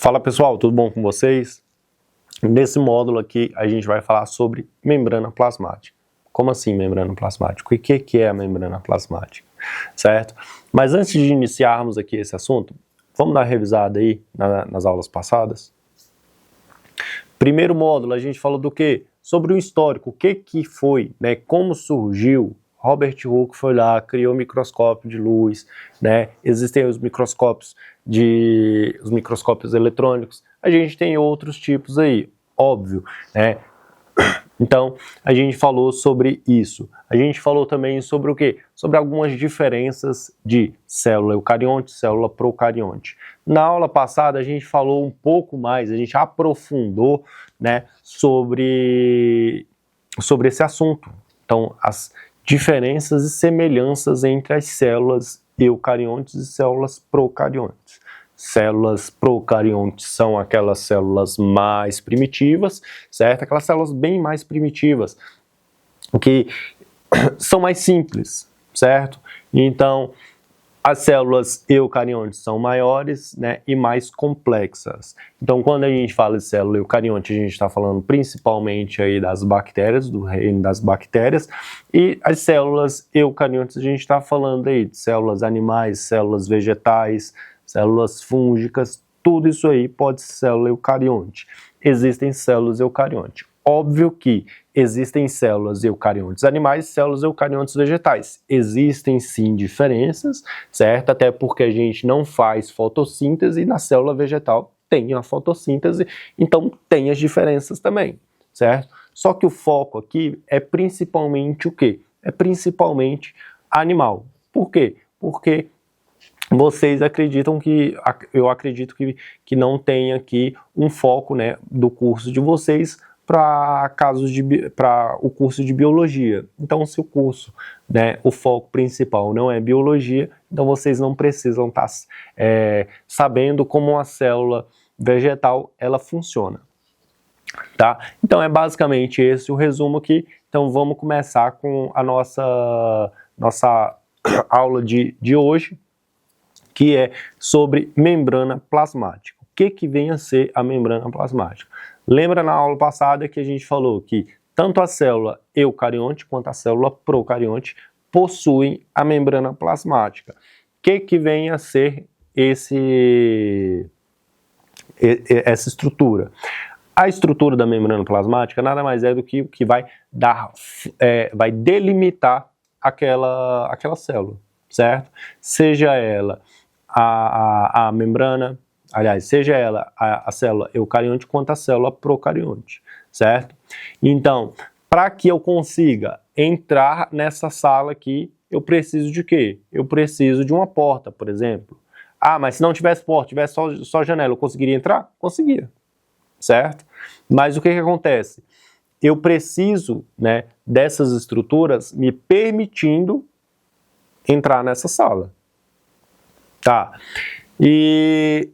Fala pessoal, tudo bom com vocês? Nesse módulo aqui a gente vai falar sobre membrana plasmática. Como assim membrana plasmática? O que é a membrana plasmática? Certo? Mas antes de iniciarmos aqui esse assunto, vamos dar uma revisada aí nas aulas passadas? Primeiro módulo a gente falou do quê? Sobre o histórico, o que foi, né? Como surgiu. Robert Hooke foi lá, criou o microscópio de luz, né? Existem os microscópios eletrônicos, a gente tem outros tipos aí, óbvio, né? Então, a gente falou sobre isso. A gente falou também sobre o quê? Sobre algumas diferenças de célula eucarionte, célula procarionte. Na aula passada, a gente falou um pouco mais, a gente aprofundou, né, sobre esse assunto. Então, as diferenças e semelhanças entre as células eucariontes e células procariontes. Células procariontes são aquelas células mais primitivas, certo? Aquelas células bem mais primitivas, que são mais simples, certo? Então, as células eucariontes são maiores, né, e mais complexas. Então, quando a gente fala de célula eucarionte, a gente está falando principalmente aí das bactérias, do reino das bactérias, e as células eucariontes a gente está falando aí de células animais, células vegetais, células fúngicas, tudo isso aí pode ser célula eucarionte. Existem células eucariontes. Óbvio que existem células eucariontes animais e células eucariontes vegetais. Existem sim diferenças, certo? Até porque a gente não faz fotossíntese e na célula vegetal tem a fotossíntese, então tem as diferenças também, certo? Só que o foco aqui é principalmente o quê? É principalmente animal. Por quê? Porque vocês acreditam que, eu acredito que não tem aqui um foco, né, do curso de vocês para o curso de biologia. Então, se o curso, né, o foco principal não é biologia, então vocês não precisam estar sabendo como a célula vegetal ela funciona, tá? Então é basicamente esse o resumo aqui. Então vamos começar com a nossa aula de hoje, que é sobre membrana plasmática. O que vem a ser a membrana plasmática? Lembra na aula passada que a gente falou que tanto a célula eucarionte quanto a célula procarionte possuem a membrana plasmática. O que vem a ser essa estrutura? A estrutura da membrana plasmática nada mais é do que o que vai delimitar aquela célula, certo? Seja ela a membrana, aliás, seja ela a célula eucarionte quanto a célula procarionte, certo? Então, para que eu consiga entrar nessa sala aqui, eu preciso de quê? Eu preciso de uma porta, por exemplo. Ah, mas se não tivesse porta, tivesse só janela, eu conseguiria entrar? Conseguia, certo? Mas o que acontece? Eu preciso, né, dessas estruturas me permitindo entrar nessa sala. Tá? E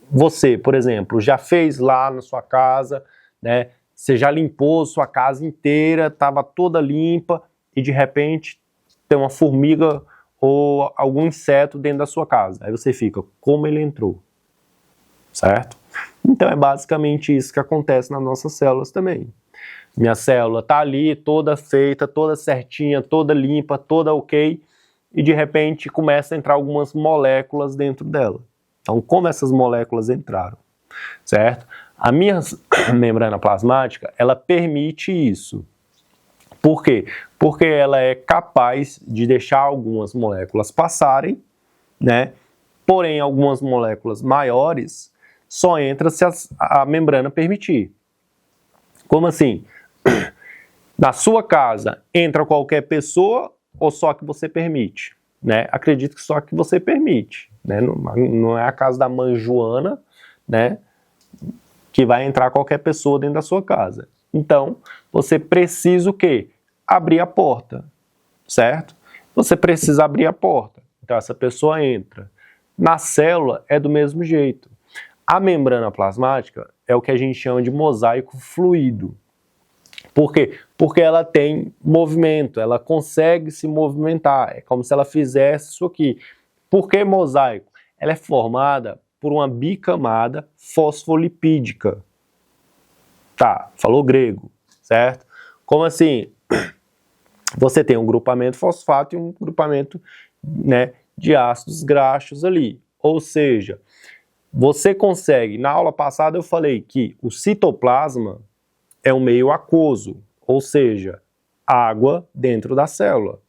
você, por exemplo, já fez lá na sua casa, né? Você já limpou sua casa inteira, estava toda limpa e de repente tem uma formiga ou algum inseto dentro da sua casa. Aí você fica, como ele entrou? Certo? Então é basicamente isso que acontece nas nossas células também. Minha célula está ali toda feita, toda certinha, toda limpa, toda ok, e de repente começa a entrar algumas moléculas dentro dela. Então, como essas moléculas entraram, certo? A minha membrana plasmática, ela permite isso. Por quê? Porque ela é capaz de deixar algumas moléculas passarem, né? Porém, algumas moléculas maiores só entram se a membrana permitir. Como assim? Na sua casa, entra qualquer pessoa ou só que você permite? Né? Acredito que só que você permite. Né? Não é a casa da mãe Joana, né, que vai entrar qualquer pessoa dentro da sua casa. Então, você precisa o quê? Abrir a porta, certo? Você precisa abrir a porta. Então, essa pessoa entra. Na célula, é do mesmo jeito. A membrana plasmática é o que a gente chama de mosaico fluido. Por quê? Porque ela tem movimento, ela consegue se movimentar, é como se ela fizesse isso aqui. Por que mosaico? Ela é formada por uma bicamada fosfolipídica. Tá, falou grego, certo? Como assim? Você tem um grupamento fosfato e um grupamento, né, de ácidos graxos ali. Ou seja, você consegue, na aula passada eu falei que o citoplasma é um meio aquoso, ou seja, água dentro da célula.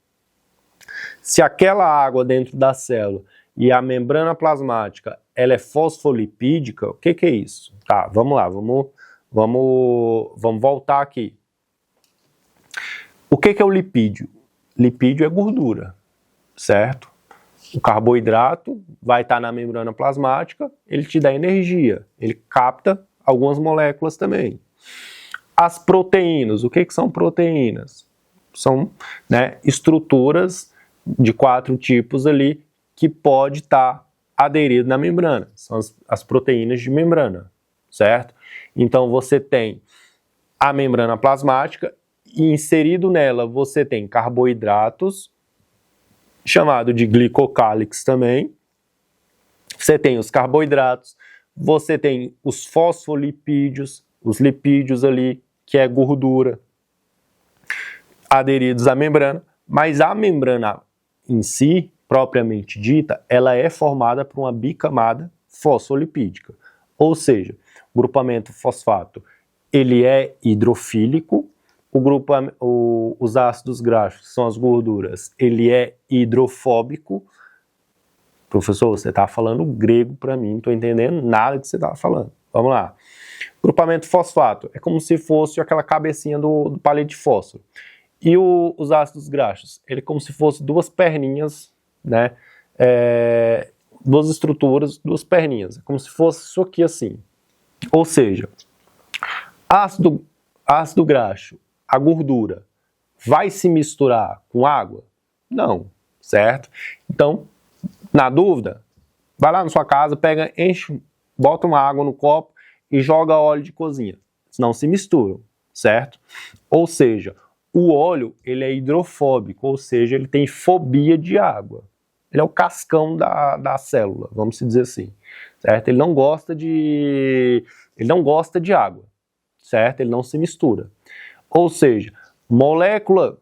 Se aquela água dentro da célula e a membrana plasmática ela é fosfolipídica, o que é isso? Tá, vamos lá, vamos voltar aqui. O que é o lipídio? Lipídio é gordura, certo? O carboidrato vai estar na membrana plasmática, ele te dá energia, ele capta algumas moléculas também. As proteínas, o que são proteínas? São, né, estruturas de 4 tipos ali que pode estar aderido na membrana. São as proteínas de membrana, certo? Então você tem a membrana plasmática e inserido nela você tem carboidratos, chamado de glicocálix também. Você tem os carboidratos, você tem os fosfolipídios, os lipídios ali, que é gordura, aderidos à membrana, mas a membrana em si, propriamente dita, ela é formada por uma bicamada fosfolipídica. Ou seja, o grupamento fosfato, ele é hidrofílico, os ácidos graxos, são as gorduras, ele é hidrofóbico. Professor, você está falando grego para mim, não estou entendendo nada que você está falando. Vamos lá. Grupamento fosfato é como se fosse aquela cabecinha do palito de fósforo. E os ácidos graxos, ele é como se fosse duas perninhas, né? Duas estruturas, duas perninhas. É como se fosse isso aqui assim. Ou seja, ácido graxo, a gordura, vai se misturar com água? Não, certo? Então, na dúvida, vai lá na sua casa, pega, enche, bota uma água no copo e joga óleo de cozinha. Não se misturam, certo? Ou seja, o óleo, ele é hidrofóbico, ou seja, ele tem fobia de água. Ele é o cascão da célula, vamos dizer assim, certo? Ele não gosta de água, certo? Ele não se mistura. Ou seja, molécula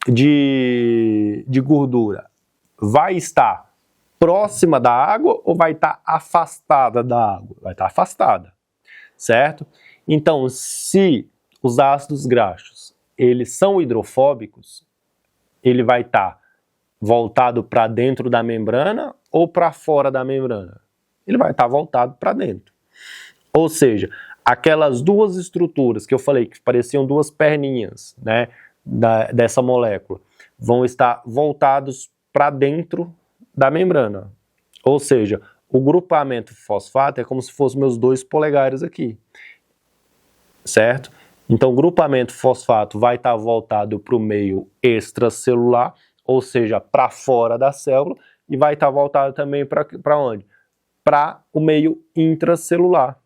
de gordura vai estar próxima da água ou vai estar afastada da água? Vai estar afastada, certo? Então, se os ácidos graxos, eles são hidrofóbicos, ele vai estar voltado para dentro da membrana ou para fora da membrana? Ele vai estar voltado para dentro. Ou seja, aquelas duas estruturas que eu falei, que pareciam duas perninhas, né, dessa molécula, vão estar voltados para dentro da membrana. Ou seja, o grupamento fosfato é como se fossem meus 2 polegares aqui, certo? Então, o grupamento fosfato vai estar voltado para o meio extracelular, ou seja, para fora da célula, e vai estar voltado também para onde? Para o meio intracelular,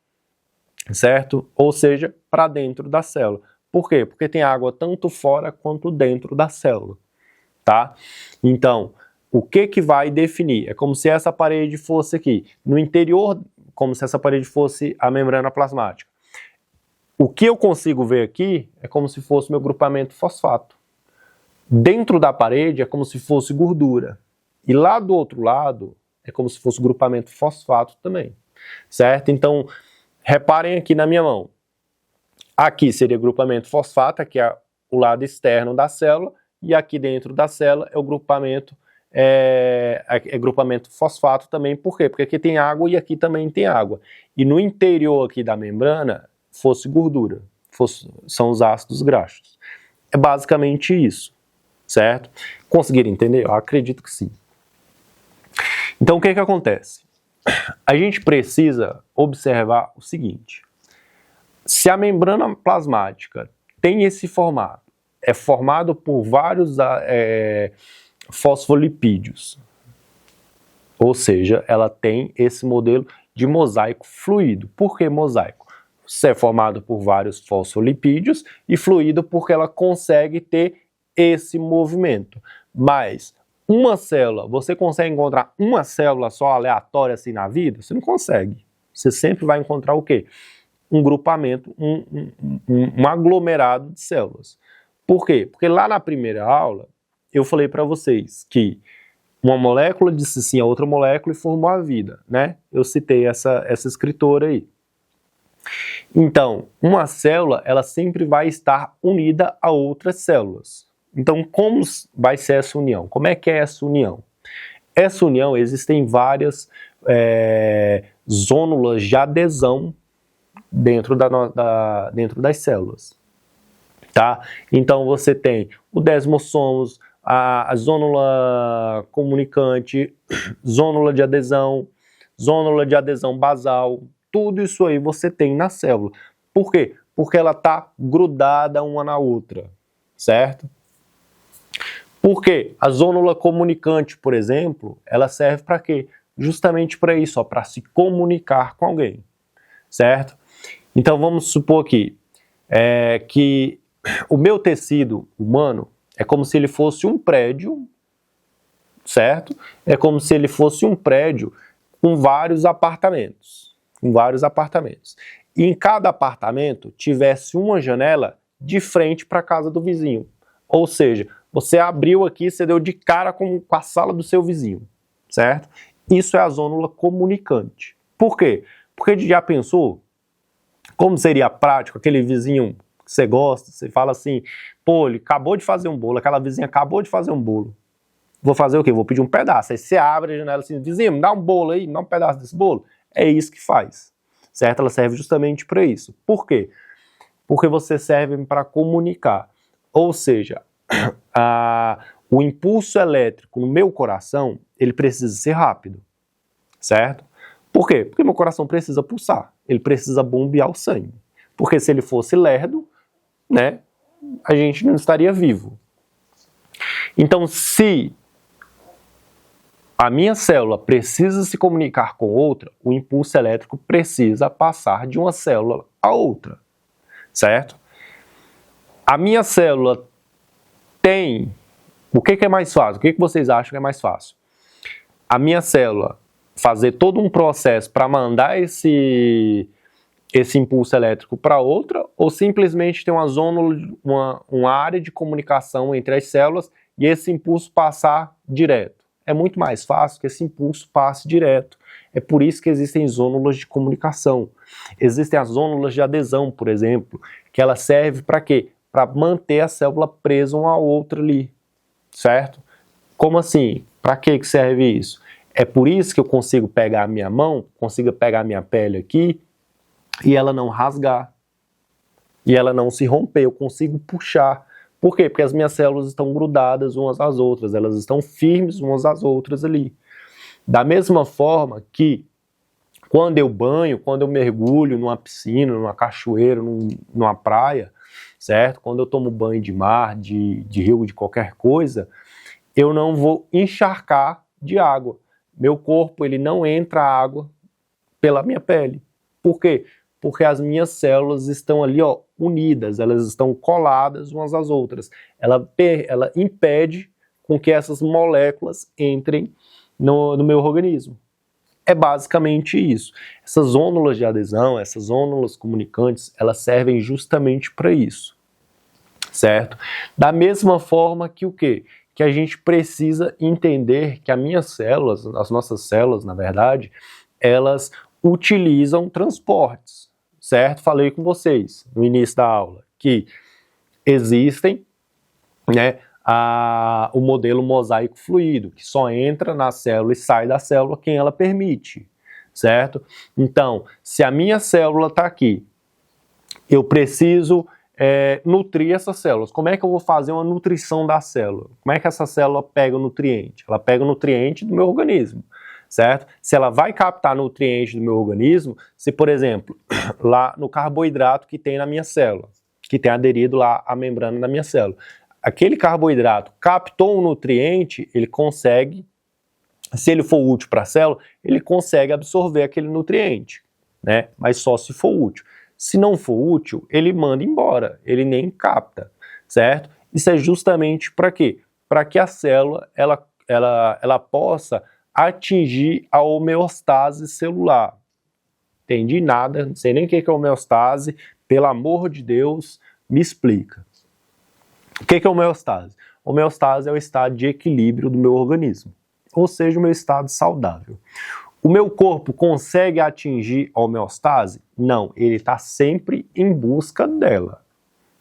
certo? Ou seja, para dentro da célula. Por quê? Porque tem água tanto fora quanto dentro da célula, tá? Então, o que vai definir? É como se essa parede fosse aqui, no interior, como se essa parede fosse a membrana plasmática. O que eu consigo ver aqui é como se fosse meu grupamento fosfato. Dentro da parede é como se fosse gordura. E lá do outro lado é como se fosse grupamento fosfato também, certo? Então, reparem aqui na minha mão. Aqui seria grupamento fosfato, aqui é o lado externo da célula, e aqui dentro da célula é o grupamento, grupamento fosfato também. Por quê? Porque aqui tem água e aqui também tem água. E no interior aqui da membrana fosse gordura, são os ácidos graxos. É basicamente isso, certo? Conseguiram entender? Eu acredito que sim. Então, o que acontece? A gente precisa observar o seguinte: se a membrana plasmática tem esse formato, é formado por vários fosfolipídios, ou seja, ela tem esse modelo de mosaico fluido. Por que mosaico? Isso é formado por vários fosfolipídios e fluido porque ela consegue ter esse movimento. Mas uma célula, você consegue encontrar uma célula só aleatória assim na vida? Você não consegue. Você sempre vai encontrar o quê? Um grupamento, um aglomerado de células. Por quê? Porque lá na primeira aula, eu falei para vocês que uma molécula disse sim a outra molécula e formou a vida, né? Eu citei essa escritora aí. Então, uma célula, ela sempre vai estar unida a outras células. Então, como vai ser essa união? Como é que é essa união? Essa união, existem várias zônulas de adesão dentro das células, tá? Então, você tem o desmossomos, a zônula comunicante, zônula de adesão basal, tudo isso aí você tem na célula. Por quê? Porque ela está grudada uma na outra, certo? Por quê? A zônula comunicante, por exemplo, ela serve para quê? Justamente para isso, para se comunicar com alguém, certo? Então vamos supor aqui que o meu tecido humano é como se ele fosse um prédio, certo? É como se ele fosse um prédio com vários apartamentos. E em cada apartamento tivesse uma janela de frente para a casa do vizinho. Ou seja, você abriu aqui, você deu de cara com a sala do seu vizinho, certo? Isso é a zônula comunicante. Por quê? Porque já pensou como seria prático aquele vizinho que você gosta, você fala assim, pô, ele acabou de fazer um bolo, aquela vizinha acabou de fazer um bolo. Vou fazer o quê? Vou pedir um pedaço. Aí você abre a janela assim, vizinho, me dá um bolo aí, me dá um pedaço desse bolo. É isso que faz, certo? Ela serve justamente para isso. Por quê? Porque você serve para comunicar. Ou seja, o impulso elétrico no meu coração, ele precisa ser rápido, certo? Por quê? Porque meu coração precisa pulsar, ele precisa bombear o sangue. Porque se ele fosse lerdo, né, a gente não estaria vivo. Então, se a minha célula precisa se comunicar com outra, o impulso elétrico precisa passar de uma célula a outra, certo? A minha célula tem... O que é mais fácil? O que vocês acham que é mais fácil? A minha célula fazer todo um processo para mandar esse impulso elétrico para outra, ou simplesmente ter uma zona, uma área de comunicação entre as células e esse impulso passar direto? É muito mais fácil que esse impulso passe direto. É por isso que existem zônulas de comunicação. Existem as zônulas de adesão, por exemplo, que ela serve para quê? Para manter a célula presa uma à outra ali, certo? Como assim? Para que serve isso? É por isso que eu consigo pegar a minha mão, consigo pegar a minha pele aqui e ela não rasgar, e ela não se romper, eu consigo puxar. Por quê? Porque as minhas células estão grudadas umas às outras, elas estão firmes umas às outras ali. Da mesma forma que quando eu banho, quando eu mergulho numa piscina, numa cachoeira, numa praia, certo? Quando eu tomo banho de mar, de rio, de qualquer coisa, eu não vou encharcar de água. Meu corpo, ele não entra água pela minha pele. Por quê? Porque as minhas células estão ali, ó, unidas, elas estão coladas umas às outras. Ela impede com que essas moléculas entrem no meu organismo. É basicamente isso. Essas zônulas de adesão, essas zônulas comunicantes, elas servem justamente para isso, certo? Da mesma forma que o quê? Que a gente precisa entender que as minhas células, as nossas células, na verdade, elas utilizam transportes, certo? Falei com vocês no início da aula que existem, né, o modelo mosaico fluido, que só entra na célula e sai da célula quem ela permite, certo? Então, se a minha célula está aqui, eu preciso nutrir essas células. Como é que eu vou fazer uma nutrição da célula? Como é que essa célula pega o nutriente? Ela pega o nutriente do meu organismo, certo? Se ela vai captar nutriente do meu organismo, se, por exemplo, lá no carboidrato que tem na minha célula, que tem aderido lá à membrana da minha célula, aquele carboidrato captou um nutriente, ele consegue, se ele for útil para a célula, ele consegue absorver aquele nutriente, né? Mas só se for útil. Se não for útil, ele manda embora, ele nem capta, certo? Isso é justamente para quê? Para que a célula, ela possa atingir a homeostase celular. Entendi nada, não sei nem o que é homeostase, pelo amor de Deus, me explica. O que é homeostase? Homeostase é o estado de equilíbrio do meu organismo, ou seja, o meu estado saudável. O meu corpo consegue atingir a homeostase? Não, ele está sempre em busca dela,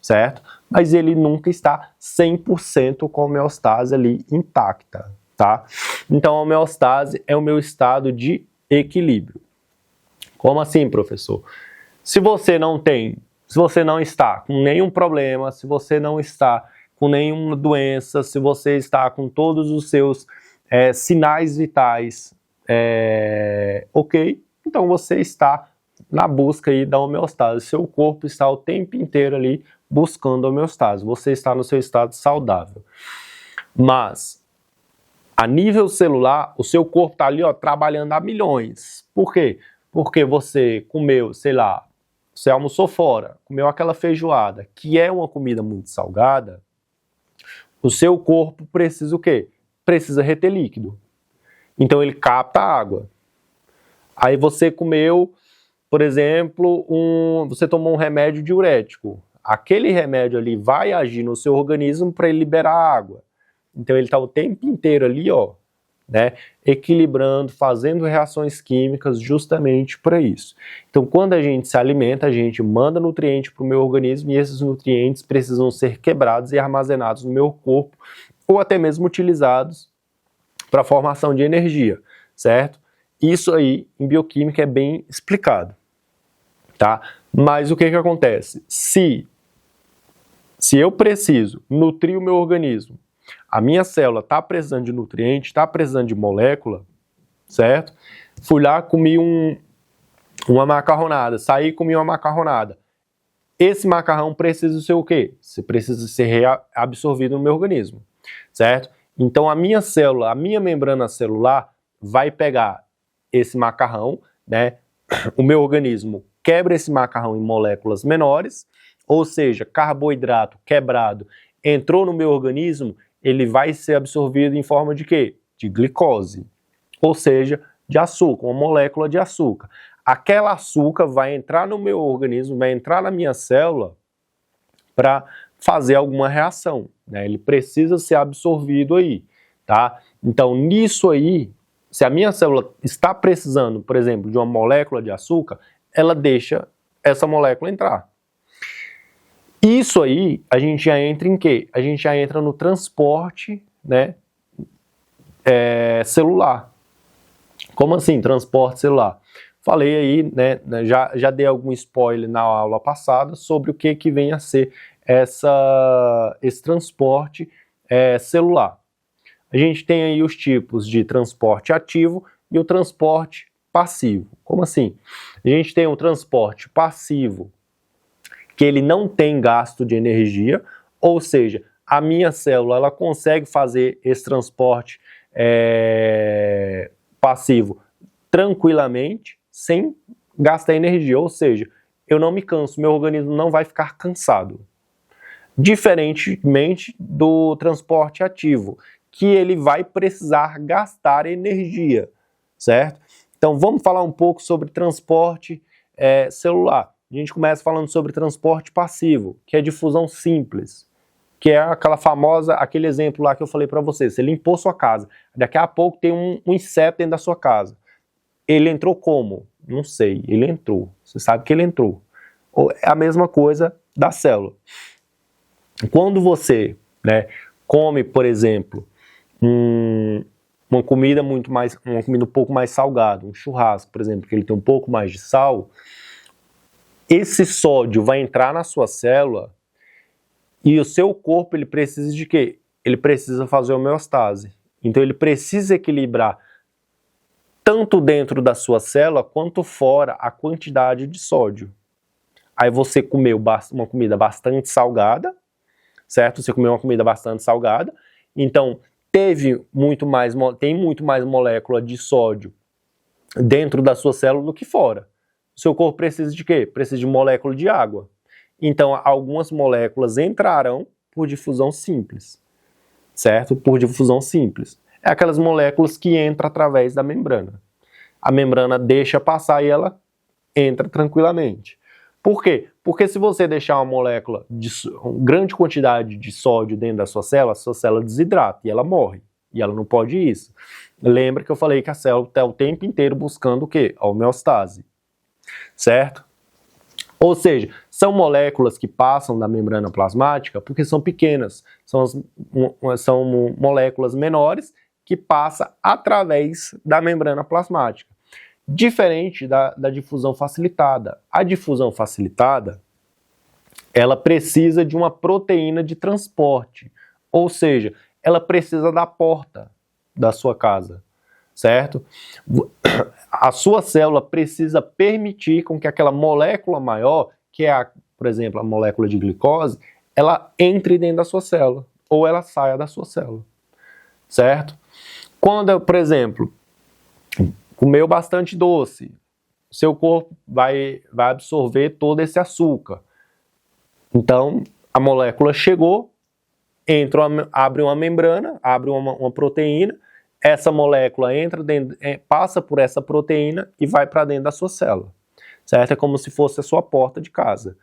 certo? Mas ele nunca está 100% com a homeostase ali intacta, tá? Então a homeostase é o meu estado de equilíbrio. Como assim, professor? Se você não está com nenhum problema, se você não está com nenhuma doença, se você está com todos os seus sinais vitais ok, então você está na busca aí da homeostase. Seu corpo está o tempo inteiro ali buscando a homeostase. Você está no seu estado saudável. Mas, a nível celular, o seu corpo está ali, ó, trabalhando a milhões. Por quê? Porque você comeu, sei lá, você almoçou fora, comeu aquela feijoada, que é uma comida muito salgada, o seu corpo precisa o quê? Precisa reter líquido. Então ele capta água. Aí você comeu, por exemplo, você tomou um remédio diurético. Aquele remédio ali vai agir no seu organismo para ele liberar água. Então ele está o tempo inteiro ali, ó, né, equilibrando, fazendo reações químicas justamente para isso. Então quando a gente se alimenta, a gente manda nutriente para o meu organismo e esses nutrientes precisam ser quebrados e armazenados no meu corpo ou até mesmo utilizados para a formação de energia, certo? Isso aí em bioquímica é bem explicado, tá? Mas o que acontece? Se eu preciso nutrir o meu organismo, a minha célula está precisando de nutriente, está precisando de molécula, certo? Fui lá, comi uma macarronada, saí e comi uma macarronada. Esse macarrão precisa ser o quê? Você precisa ser reabsorvido no meu organismo, certo? Então a minha célula, a minha membrana celular vai pegar esse macarrão, né? O meu organismo quebra esse macarrão em moléculas menores, ou seja, carboidrato quebrado entrou no meu organismo, ele vai ser absorvido em forma de quê? De glicose, ou seja, de açúcar, uma molécula de açúcar. Aquela açúcar vai entrar no meu organismo, vai entrar na minha célula para fazer alguma reação, né? Ele precisa ser absorvido aí, tá? Então, nisso aí, se a minha célula está precisando, por exemplo, de uma molécula de açúcar, ela deixa essa molécula entrar. Isso aí, a gente já entra em quê? A gente já entra no transporte, né, celular. Como assim, transporte celular? Falei aí, né, já dei algum spoiler na aula passada sobre o que vem a ser esse transporte celular. A gente tem aí os tipos de transporte ativo e o transporte passivo. Como assim? A gente tem o transporte passivo, que ele não tem gasto de energia, ou seja, a minha célula ela consegue fazer esse transporte passivo tranquilamente, sem gastar energia, ou seja, eu não me canso, meu organismo não vai ficar cansado. Diferentemente do transporte ativo, que ele vai precisar gastar energia, certo? Então vamos falar um pouco sobre transporte celular. A gente começa falando sobre transporte passivo, que é difusão simples, que é aquele exemplo lá que eu falei para você. Você limpou sua casa, daqui a pouco tem um inseto dentro da sua casa. Ele entrou como? Não sei, ele entrou. Você sabe que ele entrou. É a mesma coisa da célula. Quando você, né, come, por exemplo, uma comida um pouco mais salgada, um churrasco, por exemplo, que ele tem um pouco mais de sal, esse sódio vai entrar na sua célula e o seu corpo ele precisa de quê? Ele precisa fazer homeostase. Então ele precisa equilibrar tanto dentro da sua célula quanto fora a quantidade de sódio. Aí você comeu uma comida bastante salgada, certo? Você comeu uma comida bastante salgada, então tem muito mais molécula de sódio dentro da sua célula do que fora. O seu corpo precisa de quê? Precisa de molécula de água. Então, algumas moléculas entrarão por difusão simples, certo? Por difusão simples. É aquelas moléculas que entram através da membrana. A membrana deixa passar e ela entra tranquilamente. Por quê? Porque se você deixar uma molécula de grande quantidade de sódio dentro da sua célula desidrata e ela morre. E ela não pode isso. Lembra que eu falei que a célula está o tempo inteiro buscando o quê? A homeostase. Certo? Ou seja, são moléculas que passam da membrana plasmática porque são pequenas. São moléculas menores que passam através da membrana plasmática. Diferente da difusão facilitada. A difusão facilitada, ela precisa de uma proteína de transporte. Ou seja, ela precisa da porta da sua casa, certo? A sua célula precisa permitir com que aquela molécula maior, que é, por exemplo, a molécula de glicose, ela entre dentro da sua célula, ou ela saia da sua célula, certo? Quando, por exemplo, comeu bastante doce, seu corpo vai absorver todo esse açúcar. Então, a molécula chegou, abre uma membrana, abre uma proteína, essa molécula entra dentro, passa por essa proteína e vai para dentro da sua célula, certo? É como se fosse a sua porta de casa.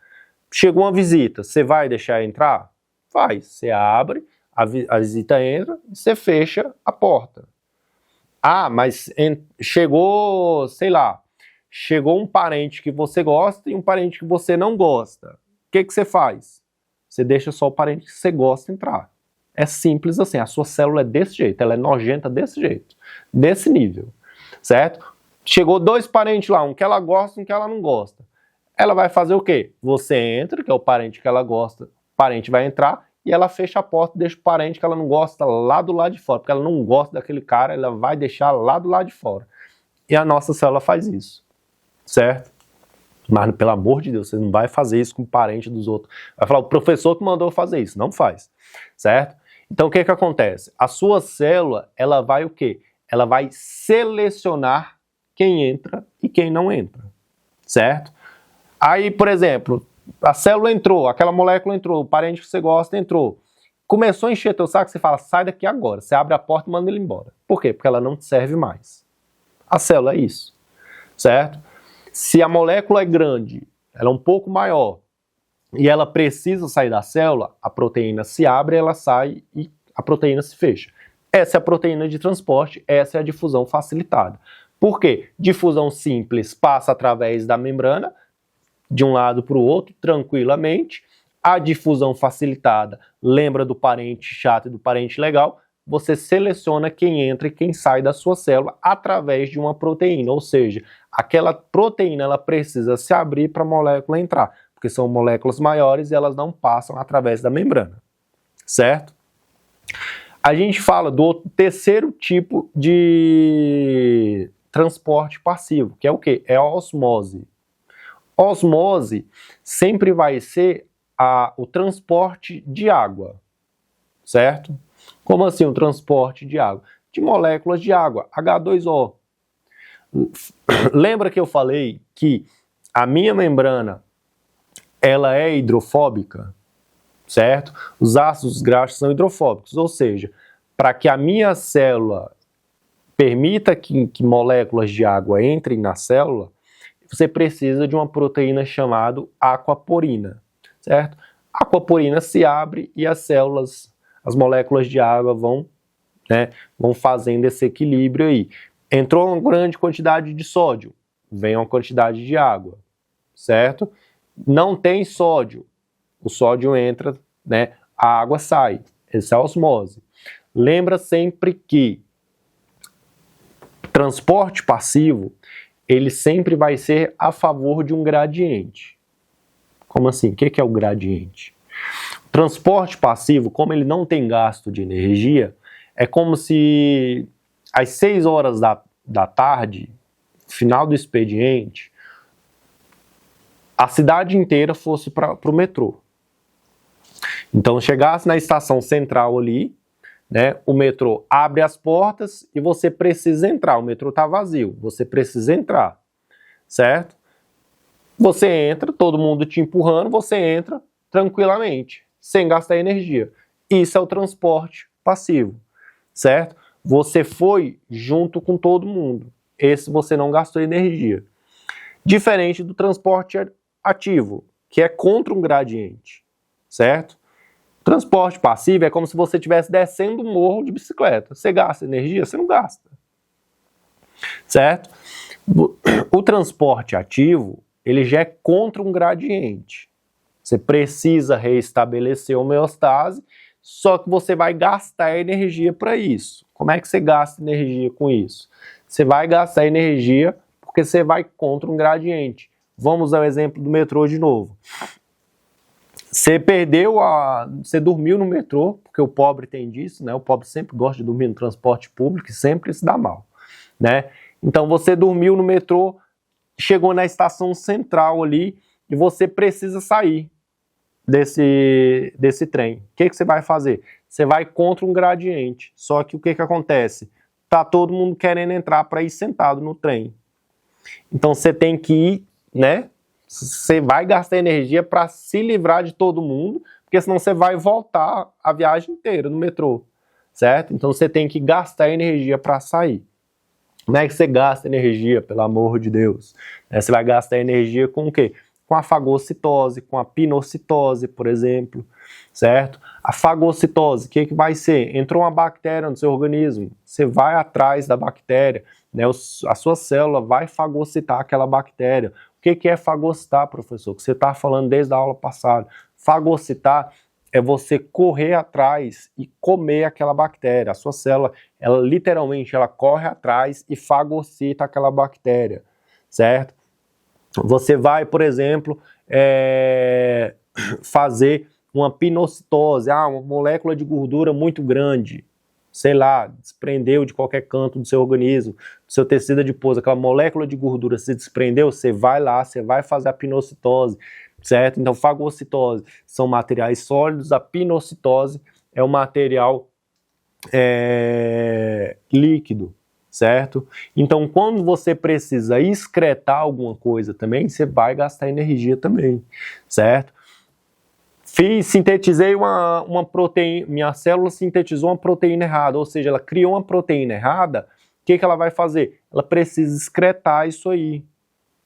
Chegou uma visita, você vai deixar entrar? Vai, você abre, a visita entra, você fecha a porta. Ah, mas chegou, sei lá, chegou um parente que você gosta e um parente que você não gosta. O que você faz? Você deixa só o parente que você gosta entrar. É simples assim, a sua célula é desse jeito, ela é nojenta desse jeito, desse nível, certo? Chegou dois parentes lá, um que ela gosta e um que ela não gosta. Ela vai fazer o quê? Você entra, que é o parente que ela gosta, o parente vai entrar e ela fecha a porta e deixa o parente que ela não gosta lá do lado de fora, porque ela não gosta daquele cara, ela vai deixar lá do lado de fora. E a nossa célula faz isso, certo? Mas, pelo amor de Deus, você não vai fazer isso com o parente dos outros. Vai falar, o professor que mandou fazer isso. Não faz, certo? Então, o que acontece? A sua célula, ela vai o quê? Ela vai selecionar quem entra e quem não entra, certo? Aí, por exemplo, a célula entrou, aquela molécula entrou, o parente que você gosta entrou. Começou a encher teu saco, você fala, sai daqui agora. Você abre a porta e manda ele embora. Por quê? Porque ela não te serve mais. A célula é isso, certo? Se a molécula é grande, ela é um pouco maior, e ela precisa sair da célula, a proteína se abre, ela sai e a proteína se fecha. Essa é a proteína de transporte, essa é a difusão facilitada. Por quê? Difusão simples passa através da membrana, de um lado para o outro, tranquilamente. A difusão facilitada, lembra do parente chato e do parente legal, você seleciona quem entra e quem sai da sua célula através de uma proteína, ou seja, aquela proteína ela precisa se abrir para a molécula entrar, porque são moléculas maiores e elas não passam através da membrana, certo? A gente fala do terceiro tipo de transporte passivo, que é o quê? É a osmose. Osmose sempre vai ser o transporte de água, certo? Como assim o transporte de água? De moléculas de água, H2O. Lembra que eu falei que a minha membrana ela é hidrofóbica, certo? Os ácidos graxos são hidrofóbicos, ou seja, para que a minha célula permita que moléculas de água entrem na célula, você precisa de uma proteína chamada aquaporina, certo? A aquaporina se abre e as moléculas de água vão fazendo esse equilíbrio aí. Entrou uma grande quantidade de sódio, vem uma quantidade de água, certo? Não tem sódio, o sódio entra, a água sai. Essa é a osmose. Lembra sempre que transporte passivo, ele sempre vai ser a favor de um gradiente. Como assim? O que é o gradiente? O transporte passivo, como ele não tem gasto de energia, é como se às 6 horas da tarde, final do expediente, a cidade inteira fosse para o metrô. Então, chegasse na estação central ali, o metrô abre as portas e você precisa entrar. O metrô está vazio, você precisa entrar, certo? Você entra, todo mundo te empurrando, você entra tranquilamente, sem gastar energia. Isso é o transporte passivo, certo? você foi junto com todo mundo. Esse você não gastou energia. Diferente do transporte ativo, que é contra um gradiente, certo? Transporte passivo é como se você estivesse descendo um morro de bicicleta. Você gasta energia? Você não gasta. Certo? O transporte ativo, ele já é contra um gradiente. Você precisa reestabelecer a homeostase, só que você vai gastar energia para isso. Como é que você gasta energia com isso? Você vai gastar energia porque você vai contra um gradiente. Vamos ao exemplo do metrô de novo. Você você dormiu no metrô, porque o pobre tem disso, né? O pobre sempre gosta de dormir no transporte público e sempre se dá mal, né? Então você dormiu no metrô, chegou na estação central ali e você precisa sair desse trem. O que você vai fazer? Você vai contra um gradiente. Só que o que acontece? Tá todo mundo querendo entrar para ir sentado no trem. Então você tem que ir, né? Você vai gastar energia para se livrar de todo mundo, porque senão você vai voltar a viagem inteira no metrô, certo? Então você tem que gastar energia para sair. Como é que você gasta energia, pelo amor de Deus? Você vai gastar energia com o quê? Com a fagocitose, com a pinocitose, por exemplo, certo? A fagocitose, o que vai ser? Entrou uma bactéria no seu organismo, você vai atrás da bactéria, né? A sua célula vai fagocitar aquela bactéria. O que é fagocitar, professor? Que você está falando desde a aula passada. Fagocitar é você correr atrás e comer aquela bactéria. A sua célula, ela literalmente, ela corre atrás e fagocita aquela bactéria, certo? Você vai, por exemplo, fazer uma pinocitose, uma molécula de gordura muito grande, sei lá, desprendeu de qualquer canto do seu organismo, do seu tecido adiposo, aquela molécula de gordura se desprendeu, você vai lá, você vai fazer a pinocitose, certo? Então, fagocitose são materiais sólidos, a pinocitose é um material líquido, certo? Então, quando você precisa excretar alguma coisa também, você vai gastar energia também, certo? Sintetizei uma proteína, minha célula sintetizou uma proteína errada, ou seja, ela criou uma proteína errada, o que ela vai fazer? Ela precisa excretar isso aí,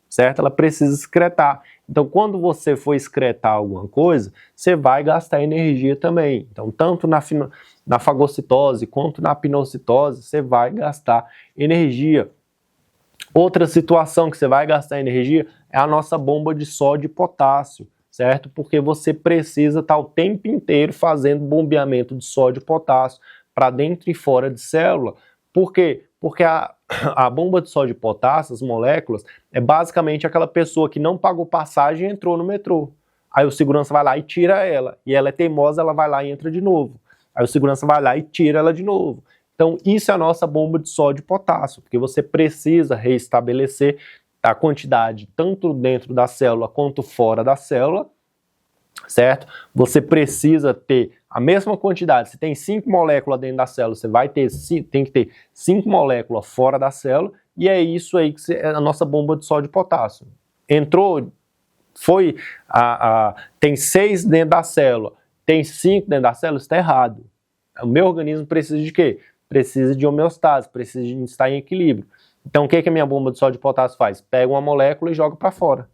certo? Ela precisa excretar. Então, quando você for excretar alguma coisa, você vai gastar energia também. Então, tanto na fagocitose quanto na pinocitose, você vai gastar energia. Outra situação que você vai gastar energia é a nossa bomba de sódio e potássio, certo? Porque você precisa estar o tempo inteiro fazendo bombeamento de sódio e potássio para dentro e fora de célula. Por quê? Porque a bomba de sódio e potássio, as moléculas, é basicamente aquela pessoa que não pagou passagem e entrou no metrô. Aí o segurança vai lá e tira ela. E ela é teimosa, ela vai lá e entra de novo. Aí o segurança vai lá e tira ela de novo. Então isso é a nossa bomba de sódio e potássio, porque você precisa reestabelecer a quantidade tanto dentro da célula quanto fora da célula, certo? Você precisa ter a mesma quantidade. Se tem 5 moléculas dentro da célula, você tem que ter 5 moléculas fora da célula, e é isso aí que é a nossa bomba de sódio e potássio. Entrou, tem 6 dentro da célula, tem 5 dentro da célula, está errado. O meu organismo precisa de quê? Precisa de homeostase, precisa de estar em equilíbrio. Então o que a minha bomba de sódio e potássio faz? Pega uma molécula e joga para fora,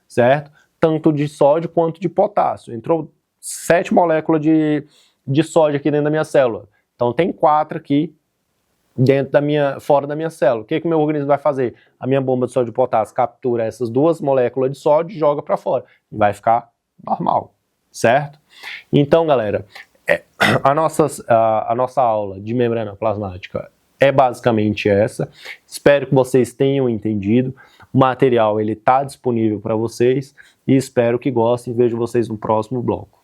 certo? Tanto de sódio quanto de potássio. Entrou 7 moléculas de sódio aqui dentro da minha célula. Então tem 4 aqui fora da minha célula. O que o meu organismo vai fazer? A minha bomba de sódio e potássio captura essas 2 moléculas de sódio e joga para fora. E vai ficar normal, certo? Então, galera, a nossa aula de membrana plasmática é basicamente essa. Espero que vocês tenham entendido. O material está disponível para vocês e espero que gostem. Vejo vocês no próximo bloco.